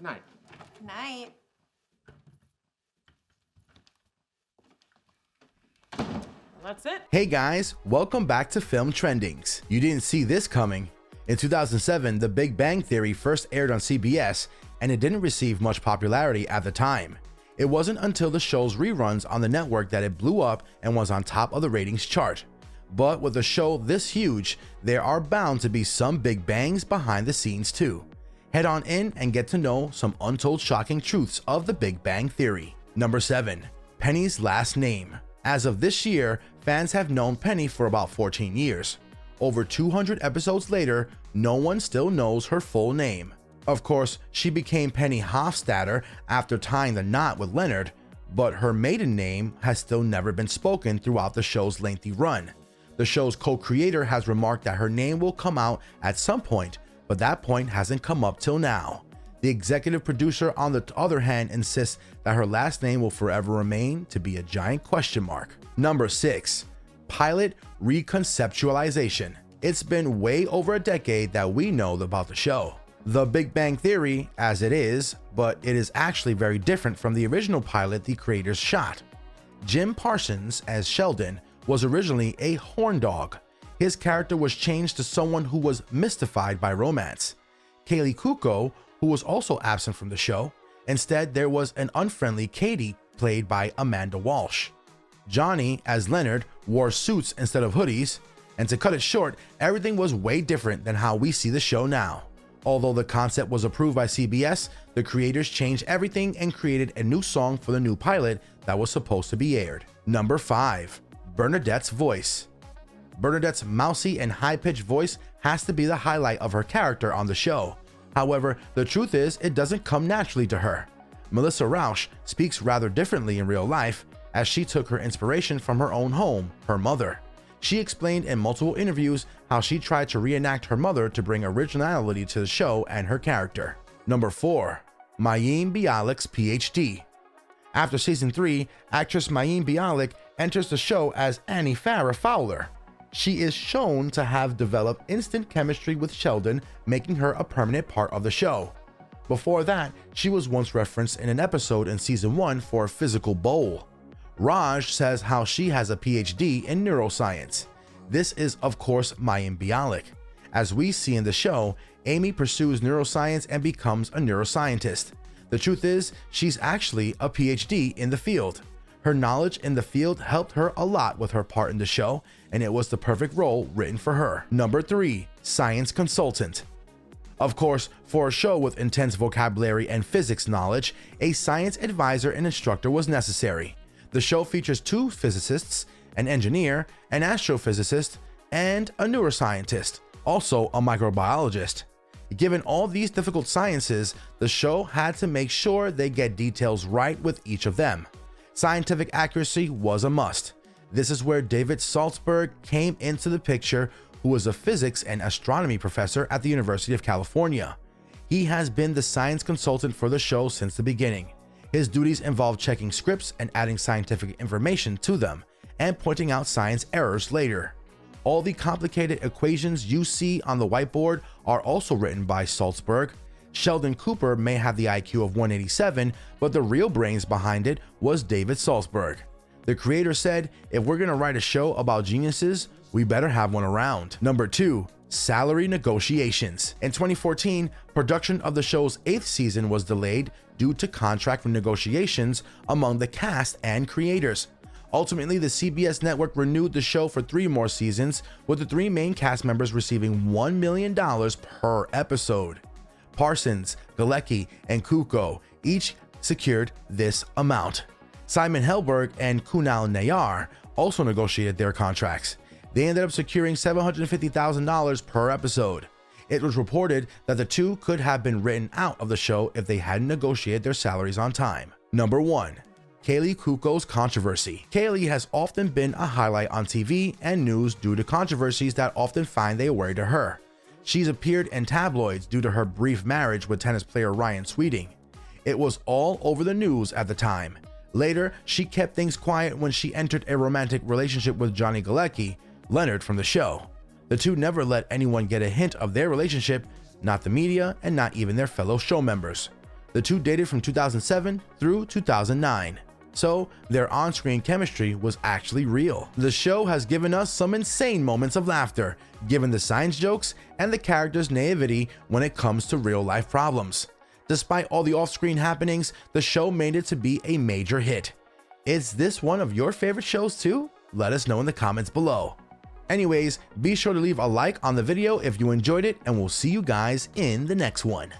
Night. Night. That's it. Hey guys, welcome back to Film Trendings. You didn't see this coming. In 2007, The Big Bang Theory first aired on CBS, and it didn't receive much popularity at the time. It wasn't until the show's reruns on the network that it blew up and was on top of the ratings chart. But with a show this huge, there are bound to be some big bangs behind the scenes too. Head on in and get to know some untold shocking truths of The Big Bang Theory. Number 7. Penny's last name. As of this year, fans have known Penny for about 14 years. Over 200 episodes later, no one still knows her full name. Of course, she became Penny Hofstadter after tying the knot with Leonard, but her maiden name has still never been spoken throughout the show's lengthy run. The show's co-creator has remarked that her name will come out at some point, but that point hasn't come up till now. The executive producer, on the other hand, insists that her last name will forever remain to be a giant question mark. Number 6. Pilot reconceptualization. It's been way over a decade that we know about the show. The Big Bang Theory as it is, but it is actually very different from the original pilot the creators shot. Jim Parsons, as Sheldon, was originally a horn dog. His character was changed to someone who was mystified by romance. Kaylee Kuko, who was also absent from the show. Instead, there was an unfriendly Katie, played by Amanda Walsh. Johnny, as Leonard, wore suits instead of hoodies, and to cut it short, everything was way different than how we see the show now. Although the concept was approved by CBS, the creators changed everything and created a new song for the new pilot that was supposed to be aired. Number 5. Bernadette's voice. Bernadette's mousy and high-pitched voice has to be the highlight of her character on the show. However, the truth is it doesn't come naturally to her. Melissa Rauch speaks rather differently in real life, as she took her inspiration from her own home, her mother. She explained in multiple interviews how she tried to reenact her mother to bring originality to the show and her character. Number 4. Mayim Bialik's PhD. After season 3, actress Mayim Bialik enters the show as Annie Farrah Fowler. She is shown to have developed instant chemistry with Sheldon, making her a permanent part of the show. Before that, she was once referenced in an episode in season 1 for a physical bowl. Raj says how she has a PhD in neuroscience. This is, of course, Mayim Bialik. As we see in the show, Amy pursues neuroscience and becomes a neuroscientist. The truth is, she's actually a PhD in the field. Her knowledge in the field helped her a lot with her part in the show, and it was the perfect role written for her. Number 3. Science consultant. Of course, for a show with intense vocabulary and physics knowledge, a science advisor and instructor was necessary. The show features 2 physicists, an engineer, an astrophysicist, and a neuroscientist, also a microbiologist. Given all these difficult sciences, the show had to make sure they get details right with each of them. Scientific accuracy was a must. This is where David Saltzberg came into the picture, who was a physics and astronomy professor at the University of California. He has been the science consultant for the show since the beginning. His duties involve checking scripts and adding scientific information to them, and pointing out science errors later. All the complicated equations you see on the whiteboard are also written by Saltzberg. Sheldon Cooper may have the IQ of 187, but the real brains behind it was David Saltzberg. The creator said, if we're gonna write a show about geniuses, we better have one around. Number 2. Salary negotiations. In 2014, production of the show's 8th season was delayed due to contract negotiations among the cast and creators. Ultimately, the CBS network renewed the show for 3 more seasons, with the 3 main cast members receiving $1 million per episode. Parsons, Galecki, and Kuko each secured this amount. Simon Helberg and Kunal Nayar also negotiated their contracts. They ended up securing $750,000 per episode. It was reported that the 2 could have been written out of the show if they hadn't negotiated their salaries on time. Number 1. Kaylee Kuko's controversy. Kaylee has often been a highlight on TV and news due to controversies that often find their way to her. She's appeared in tabloids due to her brief marriage with tennis player Ryan Sweeting. It was all over the news at the time. Later, she kept things quiet when she entered a romantic relationship with Johnny Galecki, Leonard from the show. The 2 never let anyone get a hint of their relationship, not the media and not even their fellow show members. The two dated from 2007 through 2009. So their on-screen chemistry was actually real. The show has given us some insane moments of laughter, given the science jokes and the characters' naivety when it comes to real-life problems. Despite all the off-screen happenings, the show made it to be a major hit. Is this one of your favorite shows too? Let us know in the comments below. Anyways, be sure to leave a like on the video if you enjoyed it, and we'll see you guys in the next one.